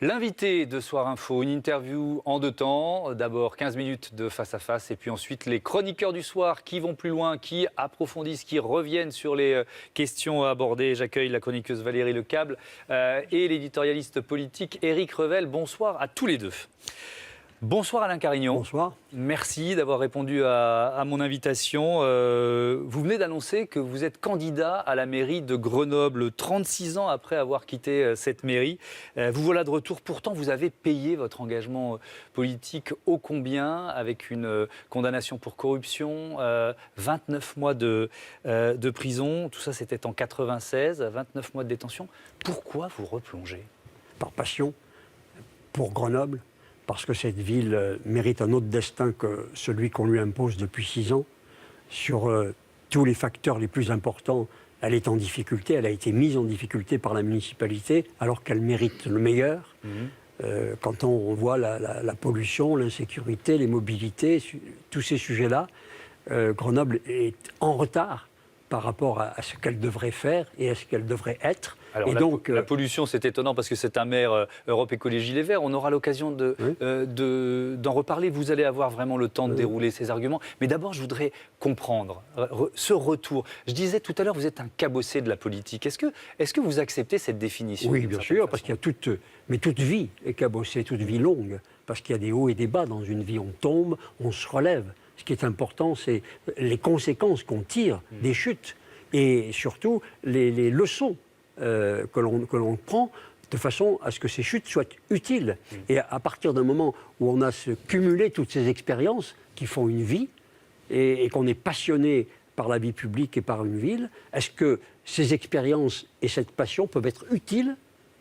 L'invité de Soir Info, une interview en deux temps. D'abord 15 minutes de face à face et puis ensuite les chroniqueurs du soir qui vont plus loin, qui approfondissent, qui reviennent sur les questions abordées. J'accueille la chroniqueuse Valérie Lecable et l'éditorialiste politique Éric Revel. Bonsoir à tous les deux. Bonsoir Alain Carignon. Bonsoir. Merci d'avoir répondu à mon invitation. Vous venez d'annoncer que vous êtes candidat à la mairie de Grenoble, 36 ans après avoir quitté cette mairie. Vous voilà de retour. Pourtant, vous avez payé votre engagement politique ô combien, avec une condamnation pour corruption, 29 mois de prison. Tout ça, c'était en 96, 29 mois de détention. Pourquoi vous replongez ? Par passion pour Grenoble, parce que cette ville mérite un autre destin que celui qu'on lui impose depuis 6 ans. Sur tous les facteurs les plus importants, elle est en difficulté, elle a été mise en difficulté par la municipalité, alors qu'elle mérite le meilleur. Quand on voit la pollution, l'insécurité, les mobilités, tous ces sujets-là, Grenoble est en retard par rapport à ce qu'elle devrait faire et à ce qu'elle devrait être. Alors, la pollution, c'est étonnant parce que c'est un maire Europe Écologie Les Verts. On aura l'occasion d'en reparler. Vous allez avoir vraiment le temps de dérouler ces arguments. Mais d'abord, je voudrais comprendre ce retour. Je disais tout à l'heure, vous êtes un cabossé de la politique. Est-ce que vous acceptez cette définition ? Oui, bien sûr, parce qu'il y a toute vie est cabossée, toute vie longue. Parce qu'il y a des hauts et des bas dans une vie. On tombe, on se relève. Ce qui est important, c'est les conséquences qu'on tire des chutes et surtout les leçons que l'on prend de façon à ce que ces chutes soient utiles. Et à partir d'un moment où on a cumulé toutes ces expériences qui font une vie et qu'on est passionné par la vie publique et par une ville, est-ce que ces expériences et cette passion peuvent être utiles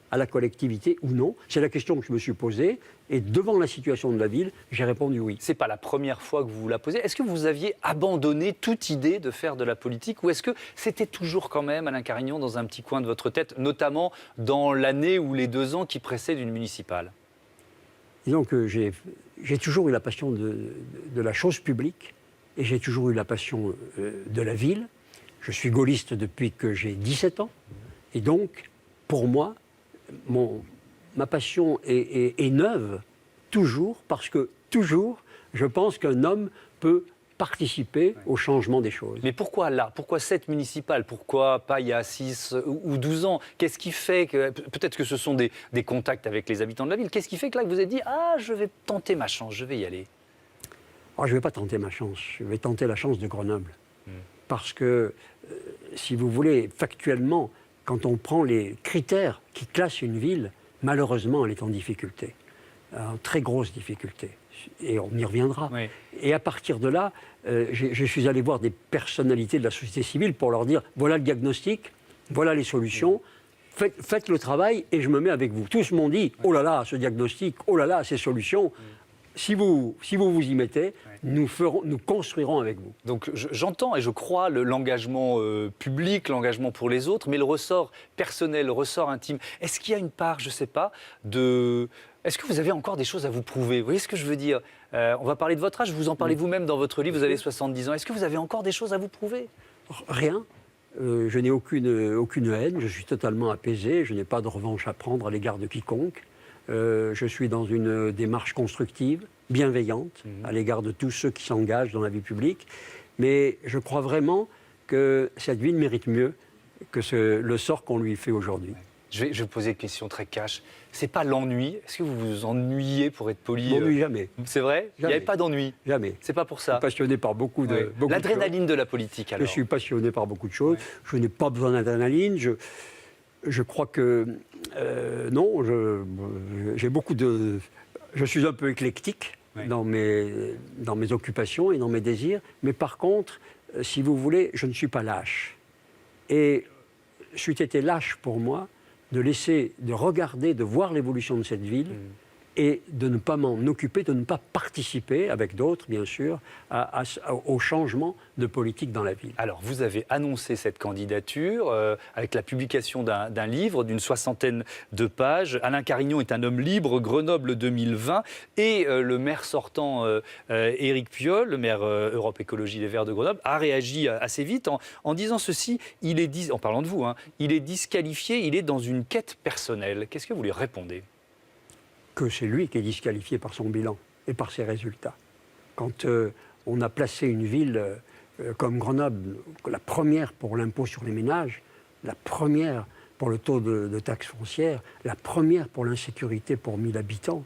à la collectivité ou non? C'est la question que je me suis posée. Et devant la situation de la ville, j'ai répondu oui. Ce n'est pas la première fois que vous vous la posez. Est-ce que vous aviez abandonné toute idée de faire de la politique ou est-ce que c'était toujours quand même, Alain Carignon, dans un petit coin de votre tête, notamment dans l'année ou les 2 ans qui précèdent une municipale ? Disons que j'ai toujours eu la passion de la chose publique et j'ai toujours eu la passion de la ville. Je suis gaulliste depuis que j'ai 17 ans. Et donc, pour moi, ma passion est neuve, toujours, parce que toujours, je pense qu'un homme peut participer au changement des choses. Mais pourquoi là ? Pourquoi cette municipale ? Pourquoi pas il y a 6 ou 12 ans ? Qu'est-ce qui fait que... Peut-être que ce sont des contacts avec les habitants de la ville. Qu'est-ce qui fait que là, vous vous êtes dit « Ah, je vais tenter ma chance, je vais y aller ». Je ne vais pas tenter ma chance, je vais tenter la chance de Grenoble. Parce que, si vous voulez, factuellement, quand on prend les critères qui classent une ville, malheureusement, elle est en difficulté, en très grosse difficulté. Et on y reviendra. Oui. Et à partir de là, je suis allé voir des personnalités de la société civile pour leur dire, voilà le diagnostic, voilà les solutions, faites le travail et je me mets avec vous. Tous m'ont dit, oh là là, ce diagnostic, oh là là, ces solutions. Si vous vous y mettez, nous construirons avec vous. Donc j'entends et je crois l'engagement public, l'engagement pour les autres, mais le ressort personnel, le ressort intime, est-ce qu'il y a une part, je ne sais pas, Est-ce que vous avez encore des choses à vous prouver ? Vous voyez ce que je veux dire ? On va parler de votre âge, vous en parlez vous-même dans votre livre, vous avez 70 ans. Est-ce que vous avez encore des choses à vous prouver ? Rien. Je n'ai aucune haine, je suis totalement apaisé, je n'ai pas de revanche à prendre à l'égard de quiconque. Je suis dans une démarche constructive, bienveillante, à l'égard de tous ceux qui s'engagent dans la vie publique. Mais je crois vraiment que cette ville mérite mieux que le sort qu'on lui fait aujourd'hui. Je vais vous poser une question très cash. C'est pas l'ennui ? Est-ce que vous vous ennuyez, pour être poli ? Je m'ennuie jamais. C'est vrai ? Il n'y avait pas d'ennui ? Jamais. C'est pas pour ça ? Je suis passionné par beaucoup de choses. L'adrénaline de la politique, alors ? Je suis passionné par beaucoup de choses. Je n'ai pas besoin d'adrénaline. Je crois que... non, j'ai beaucoup de... Je suis un peu éclectique dans mes occupations et dans mes désirs. Mais par contre, si vous voulez, je ne suis pas lâche. Et c'eût été lâche pour moi de regarder, de voir l'évolution de cette ville et de ne pas m'en occuper, de ne pas participer, avec d'autres bien sûr, au changement de politique dans la ville. Alors vous avez annoncé cette candidature avec la publication d'un livre d'une 60aine de pages. Alain Carignon est un homme libre, Grenoble 2020, et le maire sortant Éric Piolle, le maire Europe Écologie Les Verts de Grenoble, a réagi assez vite en disant ceci, en parlant de vous, il est disqualifié, il est dans une quête personnelle. Qu'est-ce que vous lui répondez ? que c'est lui qui est disqualifié par son bilan et par ses résultats. Quand on a placé une ville comme Grenoble, la première pour l'impôt sur les ménages, la première pour le taux de taxe foncière, la première pour l'insécurité pour 1000 habitants,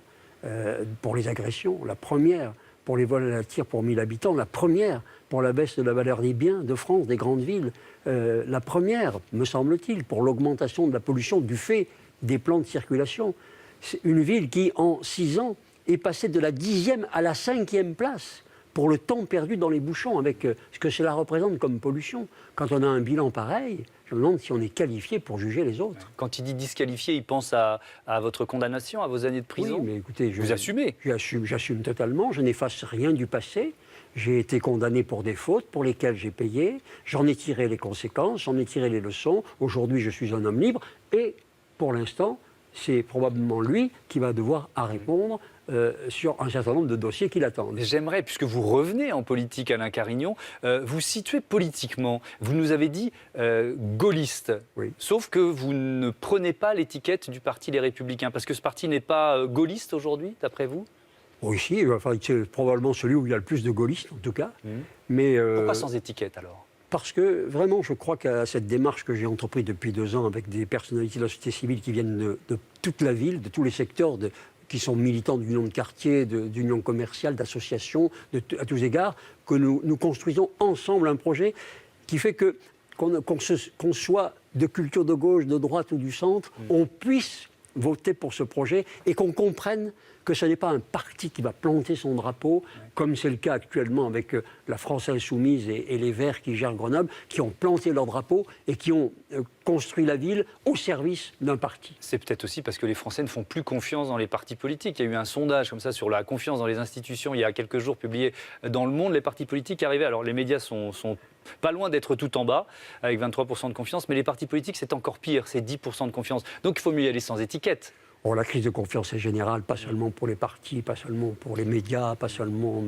pour les agressions, la première pour les vols à la tire pour 1000 habitants, la première pour la baisse de la valeur des biens de France, des grandes villes, la première, me semble-t-il, pour l'augmentation de la pollution du fait des plans de circulation. C'est une ville qui, en 6 ans, est passée de la 10e à la 5e place pour le temps perdu dans les bouchons, avec ce que cela représente comme pollution. Quand on a un bilan pareil, je me demande si on est qualifié pour juger les autres. Quand il dit disqualifié, il pense à votre condamnation, à vos années de prison. Oui, mais écoutez, vous assumez. J'assume totalement, je n'efface rien du passé. J'ai été condamné pour des fautes pour lesquelles j'ai payé. J'en ai tiré les conséquences, j'en ai tiré les leçons. Aujourd'hui, je suis un homme libre et, pour l'instant, c'est probablement lui qui va devoir répondre sur un certain nombre de dossiers qui l'attendent. J'aimerais, puisque vous revenez en politique, Alain Carignon, vous situez politiquement. Vous nous avez dit gaulliste, oui. Sauf que vous ne prenez pas l'étiquette du Parti Les Républicains, parce que ce parti n'est pas gaulliste aujourd'hui, d'après vous? Oui, si, enfin, c'est probablement celui où il y a le plus de gaullistes, en tout cas. Mais, pourquoi sans étiquette, alors? Parce que, vraiment, je crois qu'à cette démarche que j'ai entreprise depuis 2 ans avec des personnalités de la société civile qui viennent de toute la ville, de tous les secteurs, qui sont militants d'unions de quartier, d'unions commerciales, d'associations, à tous égards, que nous construisons ensemble un projet qui fait qu'on soit de culture de gauche, de droite ou du centre, on puisse voter pour ce projet et qu'on comprenne que ce n'est pas un parti qui va planter son drapeau, comme c'est le cas actuellement avec la France Insoumise et les Verts qui gèrent Grenoble, qui ont planté leur drapeau et qui ont construit la ville au service d'un parti. C'est peut-être aussi parce que les Français ne font plus confiance dans les partis politiques. Il y a eu un sondage comme ça sur la confiance dans les institutions il y a quelques jours publié dans Le Monde. Les partis politiques arrivaient, alors les médias sont pas loin d'être tout en bas, avec 23% de confiance, mais les partis politiques c'est encore pire, c'est 10% de confiance. Donc il faut mieux y aller sans étiquette. Bon, la crise de confiance est générale, pas seulement pour les partis, pas seulement pour les médias, pas seulement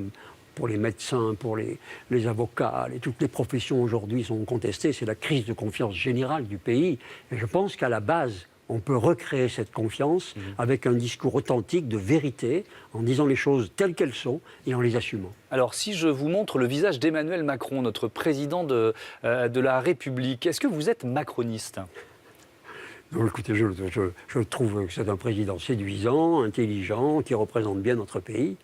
pour les médecins, pour les avocats. Toutes les professions aujourd'hui sont contestées. C'est la crise de confiance générale du pays. Et je pense qu'à la base, on peut recréer cette confiance avec un discours authentique, de vérité, en disant les choses telles qu'elles sont et en les assumant. Alors, si je vous montre le visage d'Emmanuel Macron, notre président de la République, est-ce que vous êtes macroniste ? Non, écoutez, je trouve que c'est un président séduisant, intelligent, qui représente bien notre pays.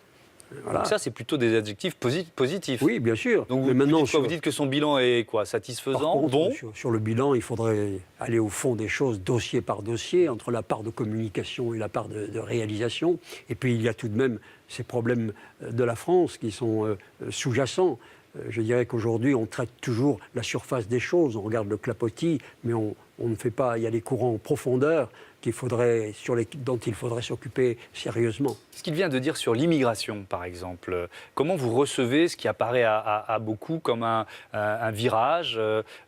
Voilà. Donc ça, c'est plutôt des adjectifs positifs. Oui, bien sûr. Donc vous dites que son bilan est quoi, satisfaisant, contre, bon. Sur le bilan, il faudrait aller au fond des choses, dossier par dossier, entre la part de communication et la part de réalisation. Et puis il y a tout de même ces problèmes de la France qui sont sous-jacents. Je dirais qu'aujourd'hui, on traite toujours la surface des choses, on regarde le clapotis, mais on ne fait pas, il y a des courants en profondeur dont il faudrait s'occuper sérieusement. Ce qu'il vient de dire sur l'immigration, par exemple, comment vous recevez ce qui apparaît à beaucoup comme un virage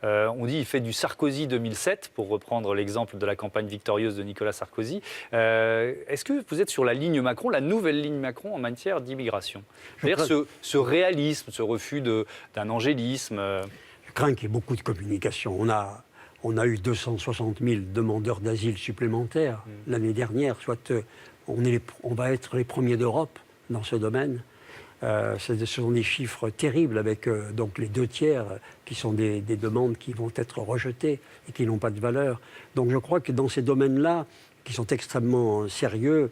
on dit qu'il fait du Sarkozy 2007, pour reprendre l'exemple de la campagne victorieuse de Nicolas Sarkozy. Est-ce que vous êtes sur la ligne Macron, la nouvelle ligne Macron en matière d'immigration? C'est-à-dire ce réalisme, ce refus d'un angélisme Je crains qu'il y ait beaucoup de communication. On a eu 260 000 demandeurs d'asile supplémentaires l'année dernière, soit on va être les premiers d'Europe dans ce domaine. Ce sont des chiffres terribles avec donc les 2/3 qui sont des demandes qui vont être rejetées et qui n'ont pas de valeur. Donc je crois que dans ces domaines-là, qui sont extrêmement sérieux,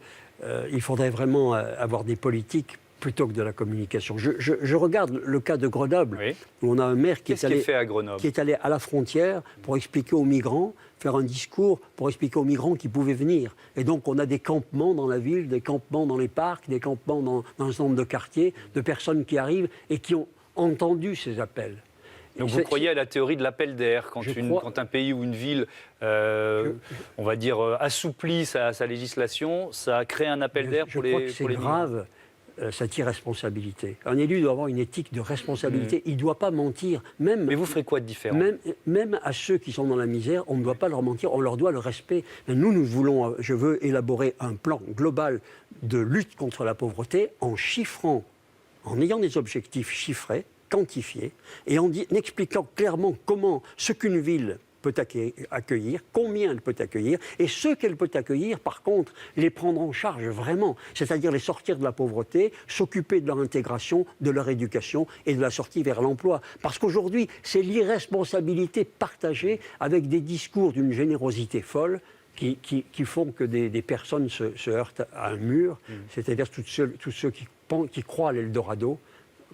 il faudrait vraiment avoir des politiques plutôt que de la communication. Je regarde le cas de Grenoble, oui, où on a un maire qui est allé à la frontière pour expliquer aux migrants, faire un discours pour expliquer aux migrants qu'ils pouvaient venir. Et donc on a des campements dans la ville, des campements dans les parcs, des campements dans un certain nombre de quartiers, de personnes qui arrivent et qui ont entendu ces appels. Donc vous croyez à la théorie de l'appel d'air, quand un pays ou une ville, on va dire, assouplit sa législation, ça crée un appel d'air pour les migrants. Je crois que c'est grave. Cette irresponsabilité. Un élu doit avoir une éthique de responsabilité. Il ne doit pas mentir. Mais vous ferez quoi de différent? Même à ceux qui sont dans la misère, on ne doit pas leur mentir, on leur doit le respect. Mais je veux élaborer un plan global de lutte contre la pauvreté en chiffrant, en ayant des objectifs chiffrés, quantifiés, et en expliquant clairement comment ce qu'une ville peut accueillir, combien elle peut accueillir, et ceux qu'elle peut accueillir, par contre, les prendre en charge vraiment, c'est-à-dire les sortir de la pauvreté, s'occuper de leur intégration, de leur éducation et de la sortie vers l'emploi. Parce qu'aujourd'hui, c'est l'irresponsabilité partagée avec des discours d'une générosité folle qui font que des personnes se heurtent à un mur, c'est-à-dire tous ceux qui croient à l'Eldorado,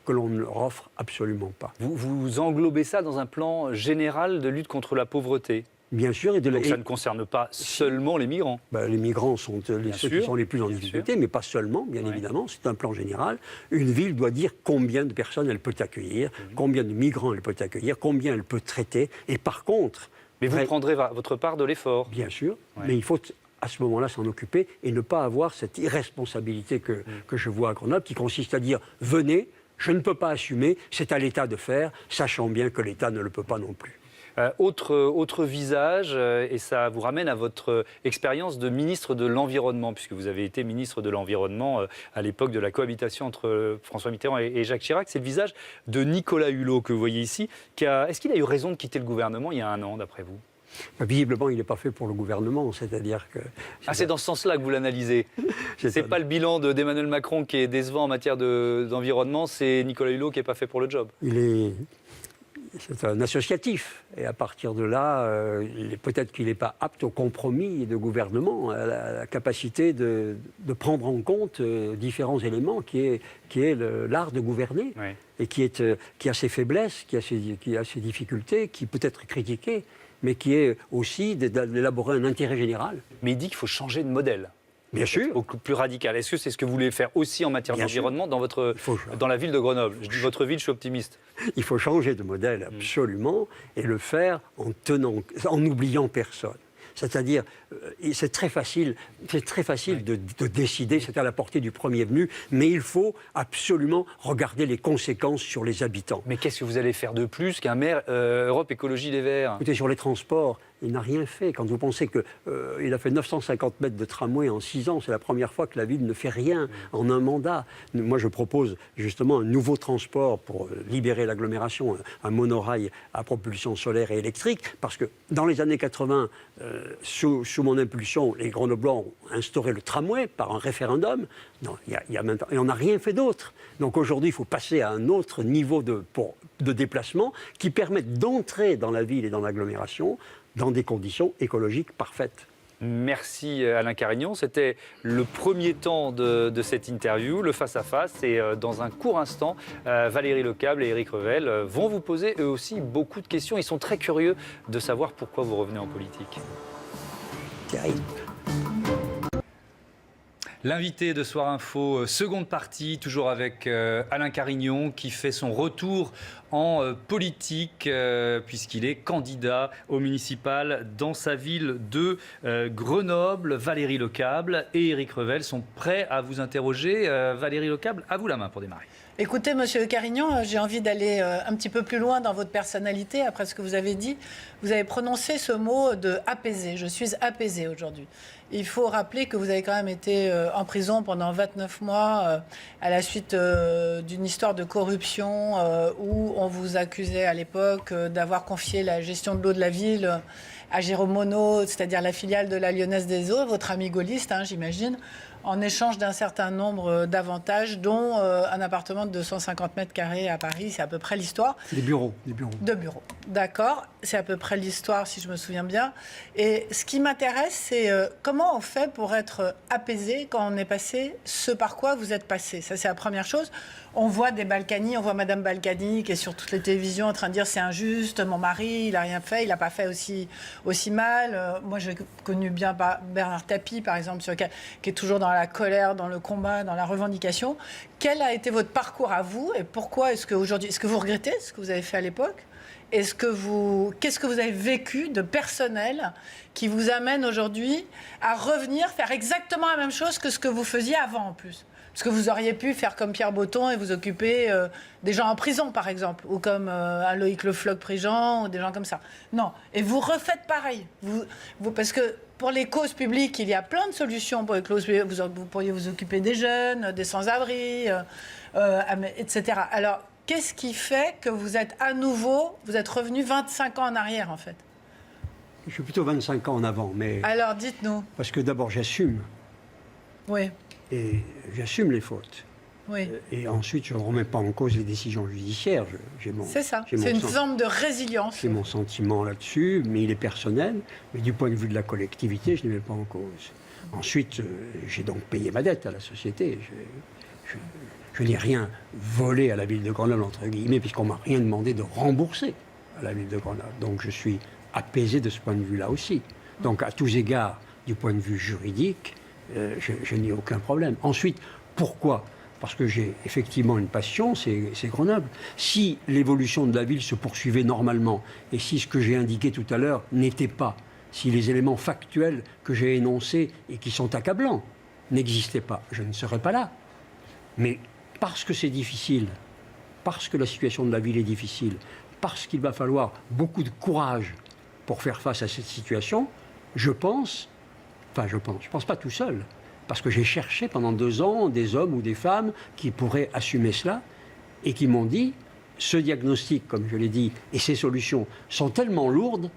que l'on ne leur offre absolument pas. Vous englobez ça dans un plan général de lutte contre la pauvreté? Bien sûr. Donc ça ne concerne pas seulement les migrants? Les migrants sont ceux qui sont les plus en difficulté, mais pas seulement, bien évidemment. C'est un plan général. Une ville doit dire combien de personnes elle peut accueillir, combien de migrants elle peut accueillir, combien elle peut traiter. Et par contre... Mais vous prendrez votre part de l'effort? Bien sûr, mais il faut à ce moment-là s'en occuper et ne pas avoir cette irresponsabilité que je vois à Grenoble, qui consiste à dire « venez ». Je ne peux pas assumer, c'est à l'État de faire, sachant bien que l'État ne le peut pas non plus. Autre visage, et ça vous ramène à votre expérience de ministre de l'Environnement, puisque vous avez été ministre de l'Environnement à l'époque de la cohabitation entre François Mitterrand et Jacques Chirac. C'est le visage de Nicolas Hulot que vous voyez ici. Est-ce qu'il a eu raison de quitter le gouvernement il y a un an, d'après vous? Visiblement, il n'est pas fait pour le gouvernement, c'est-à-dire que... c'est dans ce sens-là que vous l'analysez. C'est pas le bilan d'Emmanuel Macron qui est décevant en matière d'environnement, c'est Nicolas Hulot qui n'est pas fait pour le job. C'est un associatif, et à partir de là, peut-être qu'il n'est pas apte au compromis de gouvernement, à la capacité de prendre en compte différents éléments, qui est l'art de gouverner, et qui a ses faiblesses, qui a ses difficultés, qui peut être critiqué, mais qui est aussi d'élaborer un intérêt général. Mais il dit qu'il faut changer de modèle. Bien sûr. Beaucoup plus radical. Est-ce que c'est ce que vous voulez faire aussi en matière d'environnement dans la ville de Grenoble? Je dis votre ville, je suis optimiste. Il faut changer de modèle absolument et le faire en n'oubliant personne. C'est-à-dire, c'est très facile de décider, c'est à la portée du premier venu, mais il faut absolument regarder les conséquences sur les habitants. Mais qu'est-ce que vous allez faire de plus qu'un maire Europe Écologie Les Verts? Écoutez, sur les transports, il n'a rien fait. Quand vous pensez qu'il a fait 950 mètres de tramway en 6 ans, c'est la première fois que la ville ne fait rien en un mandat. Moi, je propose justement un nouveau transport pour libérer l'agglomération, un monorail à propulsion solaire et électrique, parce que dans les années 80, sous mon impulsion, les Grenoblois ont instauré le tramway par un référendum. Non, et on n'a rien fait d'autre. Donc aujourd'hui, il faut passer à un autre niveau de déplacement qui permette d'entrer dans la ville et dans l'agglomération dans des conditions écologiques parfaites. Merci Alain Carignon. C'était le premier temps de cette interview, le face-à-face. Et dans un court instant, Valérie Lecable et Éric Revel vont vous poser eux aussi beaucoup de questions. Ils sont très curieux de savoir pourquoi vous revenez en politique. Terrible. L'invité de Soir Info, seconde partie, toujours avec Alain Carignon qui fait son retour en politique puisqu'il est candidat au municipal dans sa ville de Grenoble. Valérie Lecable et Éric Revel sont prêts à vous interroger. Valérie Lecable, à vous la main pour démarrer. Écoutez, Monsieur Carignon, j'ai envie d'aller un petit peu plus loin dans votre personnalité. Après ce que vous avez dit, vous avez prononcé ce mot de apaisé. Je suis apaisé aujourd'hui. Il faut rappeler que vous avez quand même été en prison pendant 29 mois à la suite d'une histoire de corruption où on vous accusait à l'époque d'avoir confié la gestion de l'eau de la ville à Jérôme Monod, c'est-à-dire la filiale de la Lyonnaise des Eaux, votre ami gaulliste, j'imagine, en échange d'un certain nombre d'avantages, dont un appartement de 250 mètres carrés à Paris. C'est à peu près l'histoire. Des bureaux. De bureaux, d'accord. C'est à peu près l'histoire, si je me souviens bien. Et ce qui m'intéresse, c'est comment on fait pour être apaisé quand on est passé ce par quoi vous êtes passé. Ça, c'est la première chose. On voit des Balkany, on voit Madame Balkany qui est sur toutes les télévisions en train de dire c'est injuste, mon mari, il n'a rien fait, il n'a pas fait aussi mal. Moi, j'ai connu bien Bernard Tapie, par exemple, qui est toujours dans la colère, dans le combat, dans la revendication. Quel a été votre parcours à vous et pourquoi est-ce que vous regrettez ce que vous avez fait à l'époque? Qu'est-ce que vous avez vécu de personnel qui vous amène aujourd'hui à revenir faire exactement la même chose que ce que vous faisiez avant en plus? Parce que vous auriez pu faire comme Pierre Botton et vous occuper des gens en prison, par exemple, ou comme Loïc Le Floch-Prigent, ou des gens comme ça. Non. Et vous refaites pareil. Parce que pour les causes publiques, il y a plein de solutions. Pour les causes publiques, vous pourriez vous occuper des jeunes, des sans-abri, etc. Alors, qu'est-ce qui fait que vous êtes revenu 25 ans en arrière, en fait? Je suis plutôt 25 ans en avant, mais Alors, dites-nous. parce que d'abord j'assume, Oui, et j'assume les fautes. oui. Et ensuite, je ne remets pas en cause les décisions judiciaires. C'est ça. j'ai mon C'est une sens- forme de résilience. J'ai mon sentiment là-dessus, mais il est personnel. Mais du point de vue de la collectivité, je ne mets pas en cause. Ensuite, j'ai donc payé ma dette à la société. Je n'ai rien volé à la ville de Grenoble, entre guillemets, puisqu'on ne m'a rien demandé de rembourser à la ville de Grenoble. Donc je suis apaisé de ce point de vue-là aussi. Donc à tous égards, du point de vue juridique, je n'ai aucun problème. Ensuite, pourquoi ? Parce que j'ai effectivement une passion, c'est Grenoble. Si l'évolution de la ville se poursuivait normalement, et si ce que j'ai indiqué tout à l'heure n'était pas, si les éléments factuels que j'ai énoncés et qui sont accablants n'existaient pas, je ne serais pas là. Mais parce que c'est difficile, parce que la situation de la ville est difficile, parce qu'il va falloir beaucoup de courage pour faire face à cette situation, je pense pas tout seul, parce que j'ai cherché pendant 2 ans des hommes ou des femmes qui pourraient assumer cela et qui m'ont dit, ce diagnostic, comme je l'ai dit, et ces solutions sont tellement lourdes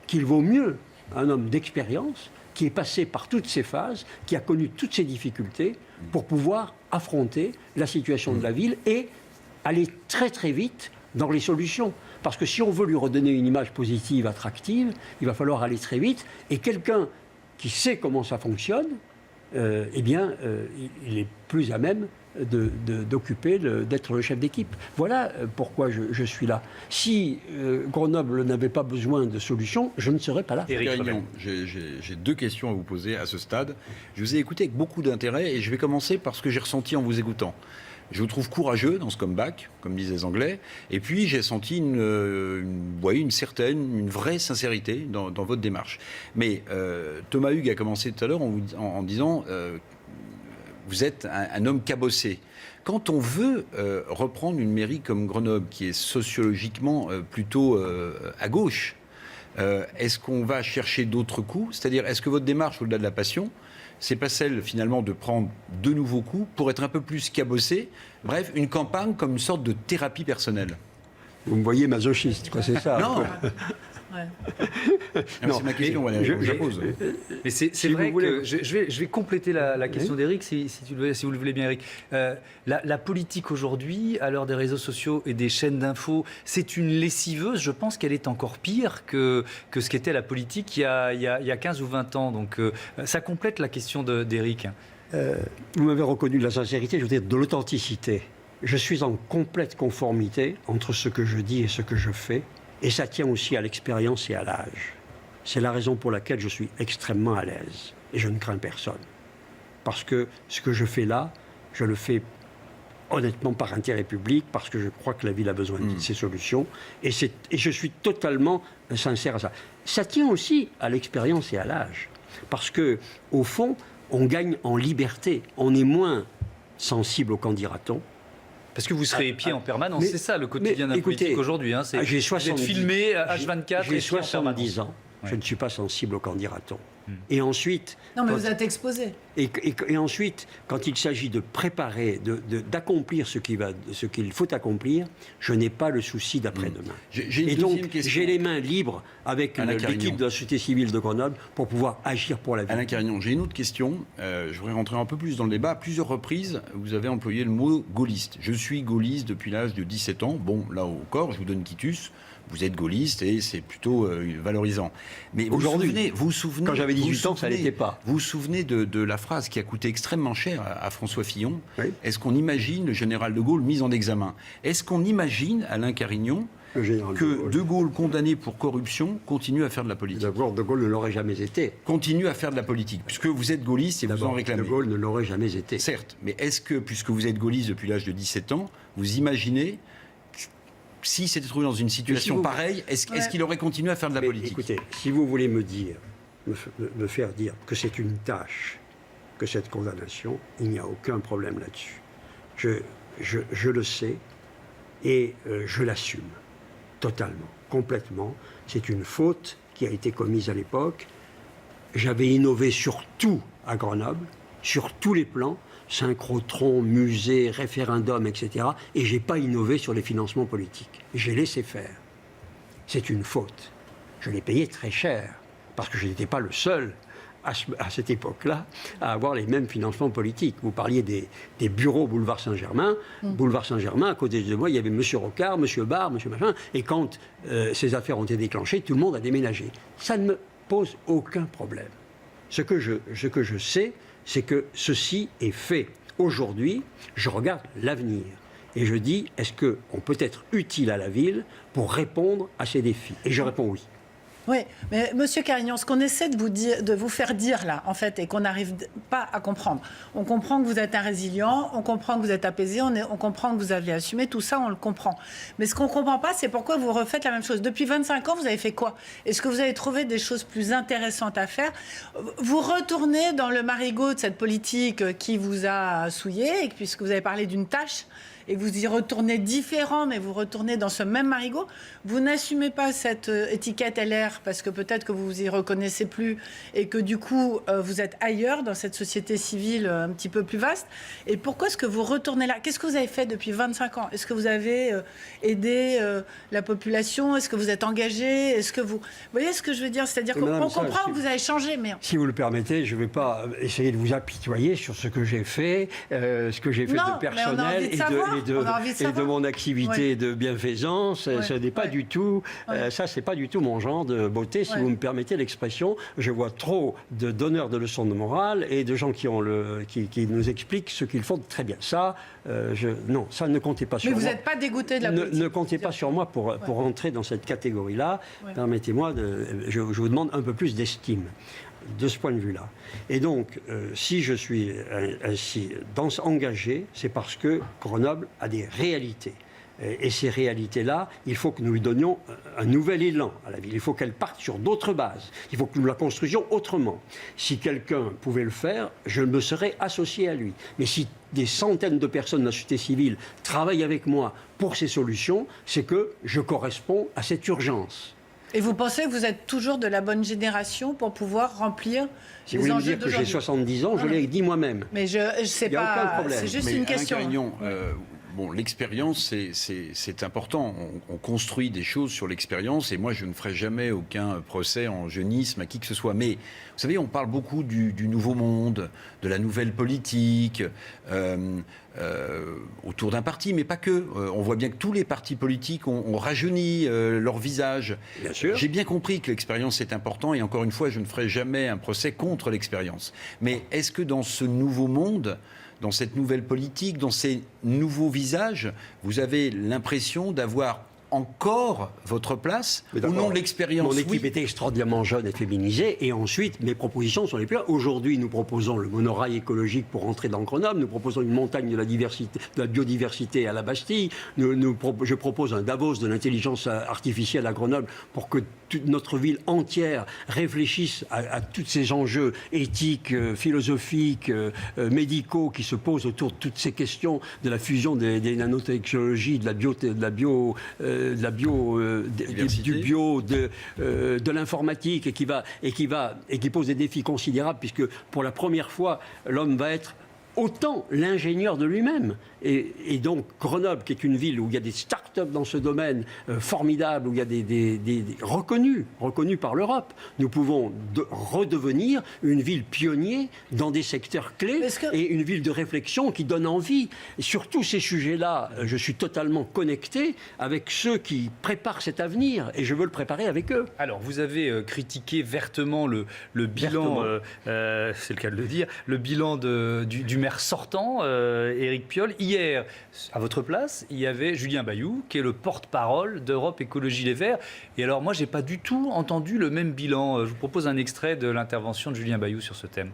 qu'il vaut mieux un homme d'expérience qui est passé par toutes ces phases, qui a connu toutes ces difficultés pour pouvoir affronter la situation de la ville et aller très très vite dans les solutions. Parce que si on veut lui redonner une image positive, attractive, il va falloir aller très vite. Et quelqu'un qui sait comment ça fonctionne, il est plus à même d'être le chef d'équipe. Voilà pourquoi je suis là. Si Grenoble n'avait pas besoin de solutions, je ne serais pas là. Éric Carignan, j'ai 2 questions à vous poser à ce stade. Je vous ai écouté avec beaucoup d'intérêt et je vais commencer par ce que j'ai ressenti en vous écoutant. Je vous trouve courageux dans ce comeback, comme disent les Anglais, et puis j'ai senti une vraie sincérité dans votre démarche. Mais Thomas Hugues a commencé tout à l'heure en disant vous êtes un homme cabossé. Quand on veut reprendre une mairie comme Grenoble, qui est sociologiquement plutôt à gauche, est-ce qu'on va chercher d'autres coups ? C'est-à-dire, est-ce que votre démarche, au-delà de la passion, c'est pas celle finalement de prendre de nouveaux coups pour être un peu plus cabossé ? Bref, une campagne comme une sorte de thérapie personnelle. Vous me voyez masochiste, quoi, c'est ça. Non, Ouais. non. C'est ma question, voilà, je la pose. Mais c'est Si vrai vous voulez- que je vais compléter la question d'Éric, si vous le voulez bien, Éric. La politique aujourd'hui, à l'heure des réseaux sociaux et des chaînes d'infos, c'est une lessiveuse. Je pense qu'elle est encore pire que ce qu'était la politique il y a 15 ou 20 ans. Donc ça complète la question d'Éric. Vous m'avez reconnu de la sincérité, je veux dire de l'authenticité. Je suis en complète conformité entre ce que je dis et ce que je fais. Et ça tient aussi à l'expérience et à l'âge. C'est la raison pour laquelle je suis extrêmement à l'aise. Et je ne crains personne. Parce que ce que je fais là, je le fais honnêtement par intérêt public, parce que je crois que la ville a besoin de ces solutions. Et je suis totalement sincère à ça. Ça tient aussi à l'expérience et à l'âge. Parce que, au fond, on gagne en liberté. On est moins sensible au qu'en dira-t-on. Parce que vous serez épié en permanence, mais- c'est ça le quotidien d'un écoutez, politique aujourd'hui. Hein, j'ai vous êtes 70 filmé H24 J'ai et épié en 70 permanence. ans. Ouais. Je ne suis pas sensible au qu'en dira-t-on. Et ensuite, Non, mais quand- vous êtes exposé. et ensuite, quand il s'agit de préparer, d'accomplir ce qu'il faut accomplir, je n'ai pas le souci d'après-demain. J'ai une Et deuxième donc, question. j'ai les mains libres avec Alain Carignan. l'équipe de la société civile de Grenoble pour pouvoir agir pour la ville. Alain Carignan, j'ai une autre question. Je voudrais rentrer un peu plus dans le débat. À plusieurs reprises, vous avez employé le mot gaulliste. Je suis gaulliste depuis l'âge de 17 ans. Bon, là encore, je vous donne quitus. Vous êtes gaulliste et c'est plutôt valorisant. Mais Aujourd'hui. vous vous souvenez, Quand j'avais vous 18 ans, ça souvenez- l'était pas. Vous vous souvenez de la phrase qui a coûté extrêmement cher à François Fillon. Oui. Est-ce qu'on imagine le général de Gaulle mis en examen ? Est-ce qu'on imagine, Alain Carignan, Le général que De Gaulle, condamné pour corruption, continue à faire de la politique ? D'abord, De Gaulle ne l'aurait jamais été. Continue à faire de la politique, puisque vous êtes gaulliste et vous en D'abord, réclamez. De Gaulle ne l'aurait jamais été. Certes, mais est-ce que, puisque vous êtes gaulliste depuis l'âge de 17 ans, vous imaginez, s'il s'était trouvé dans une situation vous- pareille, est-ce qu'il aurait continué à faire de la Mais politique ? écoutez, si vous voulez me faire dire que c'est une tâche, que cette condamnation, il n'y a aucun problème là-dessus. Je le sais et je l'assume totalement, complètement. C'est une faute qui a été commise à l'époque. J'avais innové sur tout à Grenoble, sur tous les plans, synchrotron, musée, référendum, etc. Et je n'ai pas innové sur les financements politiques. J'ai laissé faire. C'est une faute. Je l'ai payé très cher. parce que je n'étais pas le seul à cette époque-là, à avoir les mêmes financements politiques. Vous parliez des bureaux boulevard Saint-Germain. Boulevard Saint-Germain, à côté de moi, il y avait M. Rocard, M. Barre, M. Machin. Et quand ces affaires ont été déclenchées, tout le monde a déménagé. Ça ne me pose aucun problème. Ce que je sais, c'est que ceci est fait. Aujourd'hui, je regarde l'avenir. Et je dis, est-ce qu'on peut être utile à la ville pour répondre à ces défis? Et je réponds oui. Oui, mais Monsieur Carignan, ce qu'on essaie de vous faire dire là, en fait, et qu'on n'arrive pas à comprendre. On comprend que vous êtes un résilient, on comprend que vous êtes apaisé, on comprend que vous avez assumé, tout ça, on le comprend. Mais ce qu'on ne comprend pas, c'est pourquoi vous refaites la même chose. Depuis 25 ans, vous avez fait quoi? Est-ce que vous avez trouvé des choses plus intéressantes à faire? Vous retournez dans le marigot de cette politique qui vous a souillé, puisque vous avez parlé d'une tâche, et vous y retournez différent, mais vous retournez dans ce même marigot. Vous n'assumez pas cette étiquette LR parce que peut-être que vous vous y reconnaissez plus et que du coup, vous êtes ailleurs dans cette société civile un petit peu plus vaste. Et pourquoi est-ce que vous retournez là? Qu'est-ce que vous avez fait depuis 25 ans? Est-ce que vous avez aidé la population? Est-ce que vous êtes engagé? Est-ce que vous voyez ce que je veux dire? C'est-à-dire qu'on comprend que vous avez changé, mais... Si vous le permettez, je ne vais pas essayer de vous apitoyer sur ce que j'ai fait, ce que j'ai fait de personnel et de mon activité de bienfaisance. Ce n'est pas du tout, ça c'est pas du tout mon genre de beauté, si vous me permettez l'expression. Je vois trop de donneurs de leçons de morale et de gens qui nous expliquent ce qu'ils font très bien. Ça, non, ça ne comptez pas sur moi. Mais vous n'êtes pas dégoûté de la politique. Ne comptez pas sur moi pour entrer dans cette catégorie-là. Permettez-moi, je vous demande un peu plus d'estime de ce point de vue-là. Et donc, si je suis ainsi engagé, c'est parce que Grenoble a des réalités. Et ces réalités-là, il faut que nous lui donnions un nouvel élan à la ville. Il faut qu'elle parte sur d'autres bases. Il faut que nous la construisions autrement. Si quelqu'un pouvait le faire, je me serais associé à lui. Mais si des centaines de personnes de la société civile travaillent avec moi pour ces solutions, c'est que je corresponds à cette urgence. Et vous pensez que vous êtes toujours de la bonne génération pour pouvoir remplir si les enjeux d'aujourd'hui? Si vous voulez me dire que j'ai 70 ans, je l'ai dit moi-même. Mais je sais pas, c'est juste une question. Bon, l'expérience, c'est important. On construit des choses sur l'expérience et moi, je ne ferai jamais aucun procès en jeunisme à qui que ce soit. Mais, vous savez, on parle beaucoup du nouveau monde, de la nouvelle politique, autour d'un parti, mais pas que. On voit bien que tous les partis politiques ont rajeuni leur visage. Bien sûr. J'ai bien compris que l'expérience, c'est important et encore une fois, je ne ferai jamais un procès contre l'expérience. Mais est-ce que dans ce nouveau monde, dans cette nouvelle politique, dans ces nouveaux visages, vous avez l'impression d'avoir encore votre place ou non l'expérience? Mon équipe était extraordinairement jeune et féminisée et ensuite mes propositions sont les plus... Aujourd'hui, nous proposons le monorail écologique pour entrer dans Grenoble, nous proposons une montagne de la biodiversité à la Bastille, je propose un Davos de l'intelligence artificielle à Grenoble pour que toute notre ville entière réfléchisse à tous ces enjeux éthiques, philosophiques, médicaux qui se posent autour de toutes ces questions de la fusion des nanotechnologies, de l'informatique et qui pose des défis considérables puisque pour la première fois l'homme va être autant l'ingénieur de lui-même. Et donc Grenoble, qui est une ville où il y a des start-up dans ce domaine formidable, où il y a des reconnus par l'Europe, nous pouvons redevenir une ville pionnière dans des secteurs clés et une ville de réflexion qui donne envie. Et sur tous ces sujets-là, je suis totalement connecté avec ceux qui préparent cet avenir et je veux le préparer avec eux. Alors, vous avez critiqué vertement le bilan, c'est le cas de le dire, le bilan du maire sortant, Éric Piolle. Hier, à votre place, il y avait Julien Bayou, qui est le porte-parole d'Europe Écologie Les Verts. Et alors, moi, je n'ai pas du tout entendu le même bilan. Je vous propose un extrait de l'intervention de Julien Bayou sur ce thème.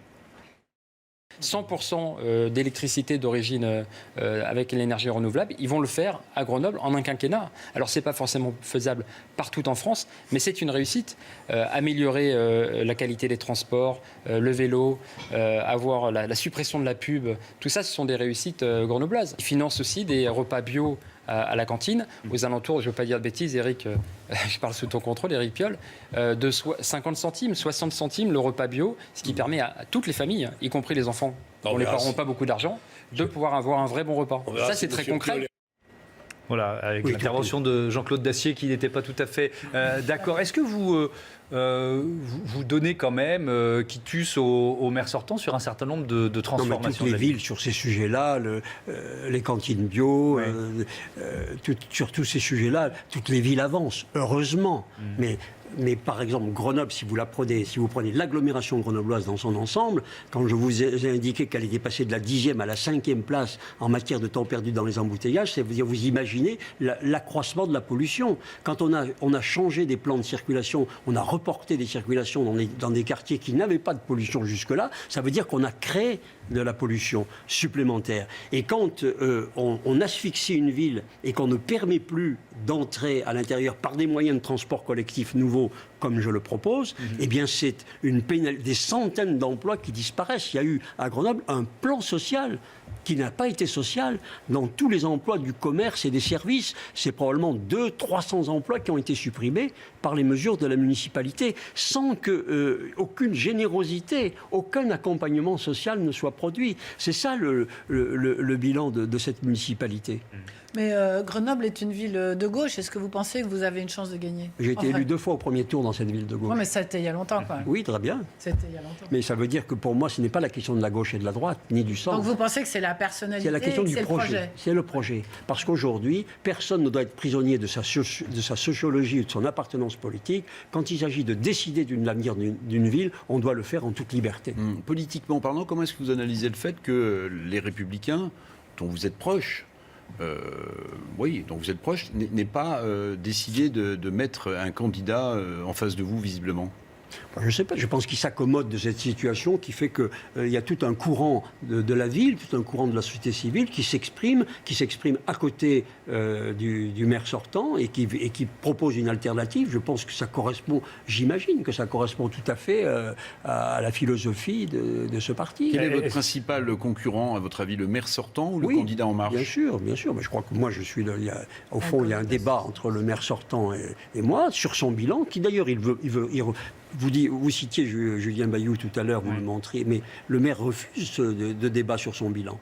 100% d'électricité d'origine avec l'énergie renouvelable, ils vont le faire à Grenoble en un quinquennat. Alors, ce n'est pas forcément faisable partout en France, mais c'est une réussite. Améliorer la qualité des transports, le vélo, avoir la suppression de la pub, tout ça, ce sont des réussites grenobloises. Ils financent aussi des repas bio à la cantine, aux alentours, je ne veux pas dire de bêtises, Éric, je parle sous ton contrôle, Éric Piolle, de 50 centimes, 60 centimes le repas bio, ce qui permet à toutes les familles, y compris les enfants dont les parents n'ont pas beaucoup d'argent, de pouvoir avoir un vrai bon repas. Ça, c'est très concret. Voilà, avec Oui, l'intervention de Jean-Claude Dacier qui n'était pas tout à fait d'accord. Est-ce que vous donnez quand même quitus au maire sortant sur un certain nombre de Non, mais transformations toutes les de la ville? villes sur ces sujets-là, les cantines bio, Ouais. sur tous ces sujets-là, toutes les villes avancent, heureusement. Mais par exemple, Grenoble, si vous prenez l'agglomération grenobloise dans son ensemble, quand je vous ai indiqué qu'elle était passée de la 10e à la 5e place en matière de temps perdu dans les embouteillages, c'est-à-dire vous imaginez l'accroissement de la pollution. Quand on a changé des plans de circulation, on a reporté des circulations dans des quartiers qui n'avaient pas de pollution jusque-là, ça veut dire qu'on a créé de la pollution supplémentaire. Et quand on asphyxie une ville et qu'on ne permet plus d'entrer à l'intérieur par des moyens de transport collectif nouveaux, comme je le propose, eh bien c'est des centaines d'emplois qui disparaissent. Il y a eu à Grenoble un plan social qui n'a pas été social dans tous les emplois du commerce et des services. C'est probablement 200-300 emplois qui ont été supprimés par les mesures de la municipalité, sans que aucune générosité, aucun accompagnement social ne soit produit. C'est ça le bilan de cette municipalité. Mais Grenoble est une ville de gauche. Est-ce que vous pensez que vous avez une chance de gagner? J'ai été En vrai. élu 2 fois au premier tour dans cette ville de gauche. Non, mais ça c'était il y a longtemps quand même. Oui, très bien. C'était il y a longtemps. Mais ça veut dire que pour moi, ce n'est pas la question de la gauche et de la droite, ni du centre. Donc vous pensez que c'est la personnalité, C'est la question du c'est le projet. C'est le projet. Parce qu'aujourd'hui, personne ne doit être prisonnier de sa sociologie ou de son appartenance politique. Quand il s'agit de décider de l'avenir d'une ville, on doit le faire en toute liberté. Politiquement parlant, comment est-ce que vous analysez le fait que les Républicains, dont vous êtes proches, n'aient pas décidé de mettre un candidat en face de vous, visiblement? Je ne sais pas, je pense qu'ils s'accommodent de cette situation qui fait qu'il y a tout un courant de la ville, tout un courant de la société civile qui s'exprime à côté du maire sortant et qui propose une alternative. Je pense que ça correspond, j'imagine que ça correspond tout à fait à la philosophie de ce parti. Quel est votre principal concurrent, à votre avis, le maire sortant ou le Oui, candidat En Marche? Bien sûr. Mais je crois que moi, au fond, il y a un débat entre le maire sortant et moi sur son bilan, qui d'ailleurs, vous citiez Julien Bayou tout à l'heure, vous le montriez, mais le maire refuse de débat sur son bilan.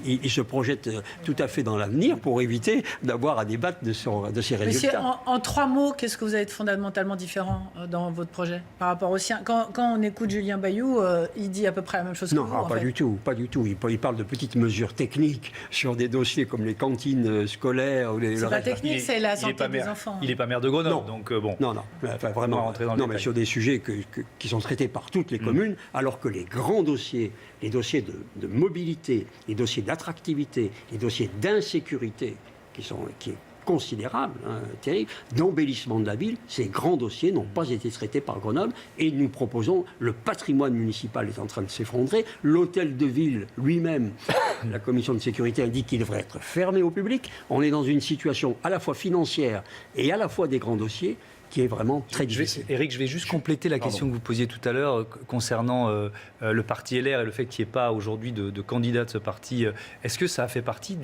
Il se projette tout à fait dans l'avenir pour éviter d'avoir à débattre de ses Mais résultats. en 3 mots, qu'est-ce que vous avez de fondamentalement différent dans votre projet par rapport au sien? Quand on écoute Julien Bayou, il dit à peu près la même chose que Non, vous. pas du tout. Il parle de petites mesures techniques sur des dossiers comme les cantines scolaires. C'est pas technique, c'est la santé des enfants. Il n'est pas maire de Grenoble, Non. donc bon. Non, enfin, vraiment. On va rentrer dans le Non, mais détail. sur des sujets qui sont traités par toutes les communes, alors que les grands dossiers, les dossiers de mobilité, les dossiers d'attractivité, les dossiers d'insécurité, qui est considérable, terrible, d'embellissement de la ville, ces grands dossiers n'ont pas été traités par Grenoble et nous proposons, le patrimoine municipal est en train de s'effondrer, l'hôtel de ville lui-même, la commission de sécurité indique qu'il devrait être fermé au public, on est dans une situation à la fois financière et à la fois des grands dossiers qui est vraiment très difficile. Éric, je vais juste compléter la question que vous posiez tout à l'heure concernant le parti LR et le fait qu'il n'y ait pas aujourd'hui de candidat de ce parti. Est-ce que ça a fait partie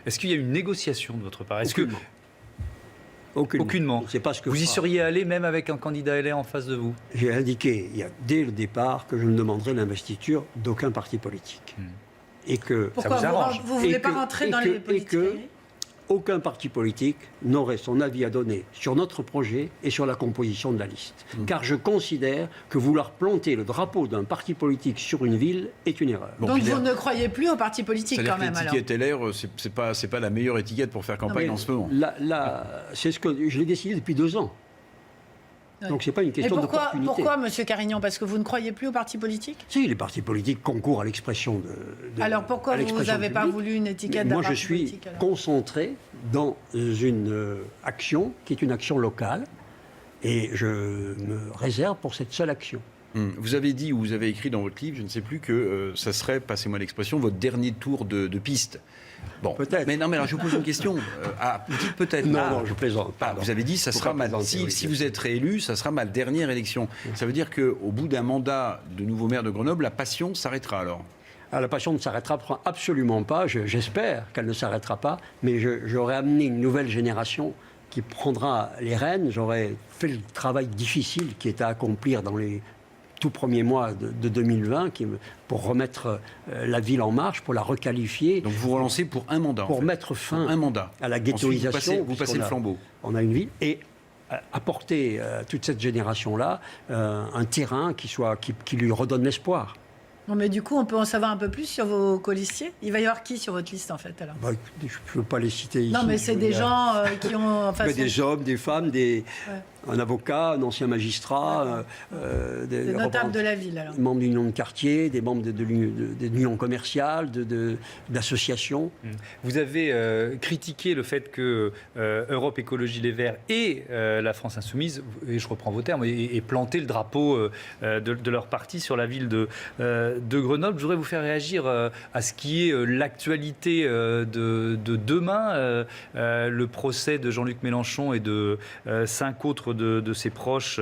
Est-ce qu'il y a une négociation de votre part? Aucunement. C'est pas ce que vous y seriez allé même avec un candidat LR en face de vous? J'ai indiqué dès le départ que je ne demanderais l'investiture d'aucun parti politique. Et que Pourquoi ça vous arrange. vous ne voulez pas rentrer dans les politiques? aucun parti politique n'aurait son avis à donner sur notre projet et sur la composition de la liste. Car je considère que vouloir planter le drapeau d'un parti politique sur une ville est une erreur. Donc vous ne croyez plus aux partis politiques quand même alors? L'étiquette LR, c'est pas la meilleure étiquette pour faire campagne en ce moment. C'est ce que je l'ai décidé depuis 2 ans. Ouais. Donc c'est pas une question d'opportunité. Pourquoi, M. Carignan? Parce que vous ne croyez plus aux partis politiques? Si, les partis politiques concourent à l'expression de alors pourquoi vous n'avez pas voulu une étiquette d'un parti politique? Moi, je suis concentré dans une action qui est une action locale et je me réserve pour cette seule action. Vous avez dit ou vous avez écrit dans votre livre, je ne sais plus, que ça serait, passez-moi l'expression, votre dernier tour de piste. Bon, peut-être. Mais non, mais alors je vous pose une question. Dites peut-être. Non, je plaisante. Vous avez dit, si vous êtes réélu, ça sera ma dernière élection. Ça veut dire qu'au bout d'un mandat de nouveau maire de Grenoble, la passion s'arrêtera alors? La passion ne s'arrêtera absolument pas. J'espère qu'elle ne s'arrêtera pas. Mais j'aurai amené une nouvelle génération qui prendra les rênes. J'aurai fait le travail difficile qui est à accomplir dans les tout premier mois de 2020 pour remettre la ville en marche, pour la requalifier. Donc vous relancez pour un mandat. Pour mettre fin un mandat. à la ghettoisation. Ensuite, vous passez le flambeau. On a une ville et apporter à toute cette génération-là un terrain qui lui redonne l'espoir. Non, mais du coup, on peut en savoir un peu plus sur vos colistiers. Il va y avoir qui sur votre liste, en fait, alors? Bah, écoutez, je ne veux pas les citer ici. Non, mais c'est des gens qui ont... Enfin, des hommes, des femmes, un avocat, un ancien magistrat, des notables de la ville, alors. Des membres d'union de quartier, des membres d'union commerciale, d'associations. Vous avez critiqué le fait que Europe Écologie Les Verts et la France Insoumise, et je reprends vos termes, aient planté le drapeau de leur parti sur la ville de Grenoble. Je voudrais vous faire réagir à ce qui est l'actualité de demain, le procès de Jean-Luc Mélenchon et de 5 autres de ses proches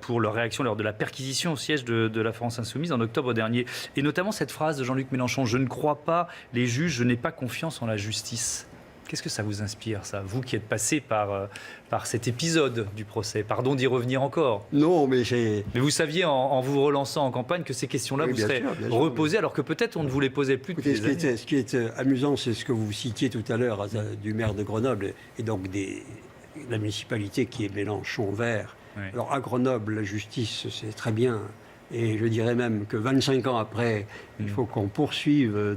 pour leur réaction lors de la perquisition au siège de la France Insoumise en octobre dernier. Et notamment cette phrase de Jean-Luc Mélenchon: « Je ne crois pas les juges, je n'ai pas confiance en la justice ». Qu'est-ce que ça vous inspire, ça, vous qui êtes passé par cet épisode du procès? Pardon d'y revenir encore. Non, mais Mais vous saviez, en vous relançant en campagne, que ces questions-là vous seraient reposées, alors que peut-être on ne vous les posait plus depuis des années. Ce qui est amusant, c'est ce que vous citiez tout à l'heure du maire de Grenoble et donc la municipalité qui est Mélenchon Vert. Oui. Alors à Grenoble, la justice, c'est très bien. Et je dirais même que 25 ans après, il faut qu'on poursuive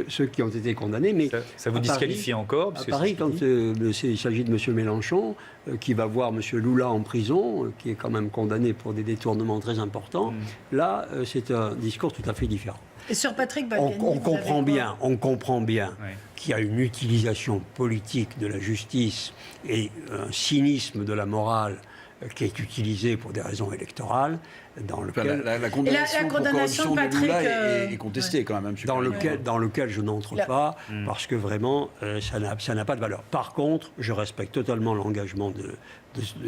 ceux qui ont été condamnés. Mais ça vous disqualifie encore? À Paris, quand il s'agit de M. Mélenchon, qui va voir M. Lula en prison, qui est quand même condamné pour des détournements très importants, là, c'est un discours tout à fait différent. Et sur Patrick Balkany, on comprend bien Oui. qu'il y a une utilisation politique de la justice et un cynisme de la morale qui est utilisé pour des raisons électorales, dans lequel, la condamnation pour corruption de Lula est contestée quand même. dans lequel je n'entre pas, parce que vraiment, ça n'a pas de valeur. Par contre, je respecte totalement l'engagement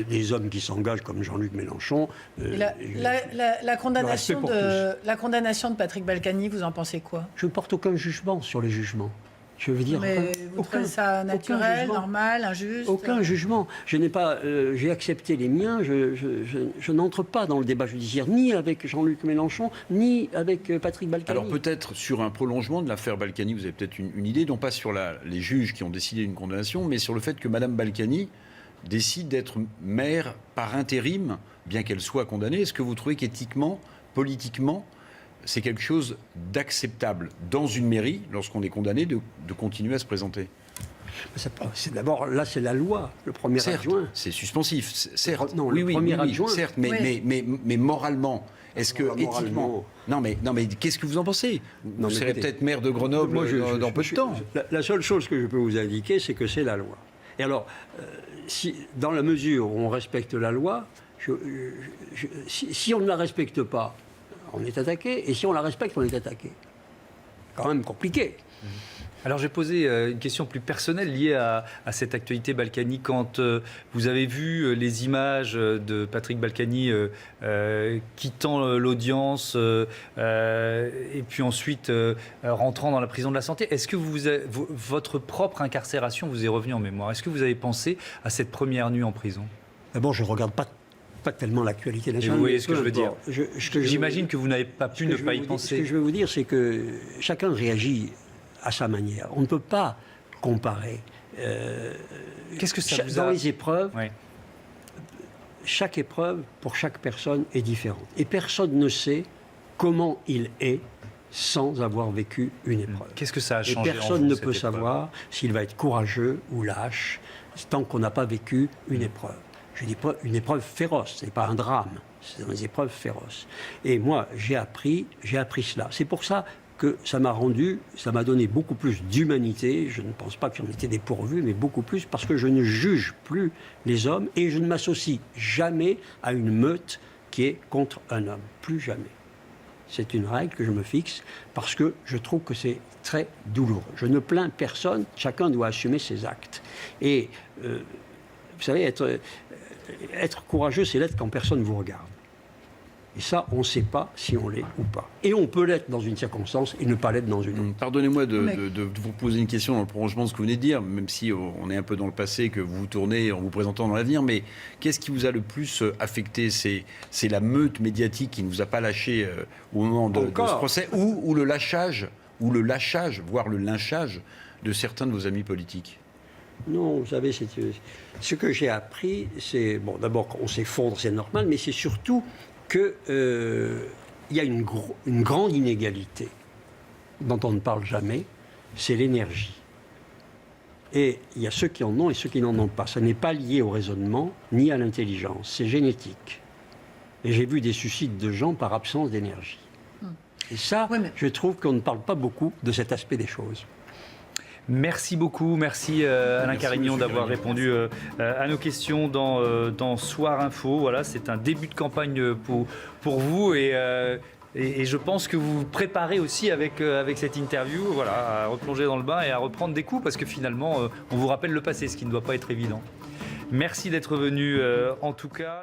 des hommes qui s'engagent comme Jean-Luc Mélenchon. La condamnation de Patrick Balkany, vous en pensez quoi? Je ne porte aucun jugement sur les jugements. Je veux dire, mais vous trouvez ça naturel, normal, injuste? Aucun jugement. J'ai accepté les miens. Je n'entre pas dans le débat judiciaire, ni avec Jean-Luc Mélenchon, ni avec Patrick Balkany. Alors peut-être sur un prolongement de l'affaire Balkany, vous avez peut-être une idée, non pas sur les juges qui ont décidé une condamnation, mais sur le fait que Mme Balkany décide d'être maire par intérim, bien qu'elle soit condamnée. Est-ce que vous trouvez qu'éthiquement, politiquement, c'est quelque chose d'acceptable dans une mairie, lorsqu'on est condamné, de continuer à se présenter? D'abord, là, c'est la loi, le premier adjoint. C'est suspensif, certes. Non, le premier adjoint. Certes, mais moralement, est-ce que éthiquement... Non, mais qu'est-ce que vous en pensez? Vous serez peut-être maire de Grenoble dans peu de temps. La seule chose que je peux vous indiquer, c'est que c'est la loi. Et alors, dans la mesure où on respecte la loi, si on ne la respecte pas, on est attaqué, et si on la respecte, on est attaqué. Quand même compliqué. Alors j'ai posé une question plus personnelle liée à cette actualité Balkany. Quand vous avez vu les images de Patrick Balkany quittant l'audience et puis ensuite rentrant dans la prison de la Santé, est-ce que votre propre incarcération vous est revenue en mémoire? Est-ce que vous avez pensé à cette première nuit en prison? D'abord, je ne regarde pas tellement l'actualité nationale. Vous voyez ce que je veux dire? J'imagine que vous n'avez pas pu ne pas y penser. Ce que je veux vous dire, c'est que chacun réagit à sa manière. On ne peut pas comparer. Qu'est-ce que ça vous a... Dans les épreuves, chaque épreuve, pour chaque personne, est différente. Et personne ne sait comment il est sans avoir vécu une épreuve. Qu'est-ce que ça a changé? Et personne ne peut savoir s'il va être courageux ou lâche tant qu'on n'a pas vécu une épreuve. Je dis pas une épreuve féroce, ce n'est pas un drame, c'est des épreuves féroces. Et moi, j'ai appris cela. C'est pour ça que ça m'a donné beaucoup plus d'humanité. Je ne pense pas que j'en étais dépourvu, mais beaucoup plus, parce que je ne juge plus les hommes et je ne m'associe jamais à une meute qui est contre un homme. Plus jamais. C'est une règle que je me fixe parce que je trouve que c'est très douloureux. Je ne plains personne, chacun doit assumer ses actes. Et vous savez, être courageux, c'est l'être quand personne ne vous regarde. Et ça, on ne sait pas si on l'est ou pas. Et on peut l'être dans une circonstance et ne pas l'être dans une autre. Pardonnez-moi Mais- de vous poser une question dans le prolongement de ce que vous venez de dire, même si on est un peu dans le passé, que vous vous tournez en vous présentant dans l'avenir, mais qu'est-ce qui vous a le plus affecté? C'est la meute médiatique qui ne vous a pas lâché au moment de ce procès, ou le lâchage, voire le lynchage de certains de vos amis politiques? Non, vous savez, ce que j'ai appris, c'est, bon, d'abord qu'on s'effondre, c'est normal, mais c'est surtout qu'il y a une grande inégalité dont on ne parle jamais, c'est l'énergie. Et il y a ceux qui en ont et ceux qui n'en ont pas. Ça n'est pas lié au raisonnement ni à l'intelligence, c'est génétique. Et j'ai vu des suicides de gens par absence d'énergie. Et ça, Oui, mais- je trouve qu'on ne parle pas beaucoup de cet aspect des choses. Merci beaucoup, merci Alain Merci, Carignon monsieur d'avoir Carignon. répondu à nos questions dans Soir Info. Voilà, c'est un début de campagne pour vous et je pense que vous vous préparez aussi avec cette interview, voilà, à replonger dans le bain et à reprendre des coups parce que finalement on vous rappelle le passé, ce qui ne doit pas être évident. Merci d'être venu en tout cas.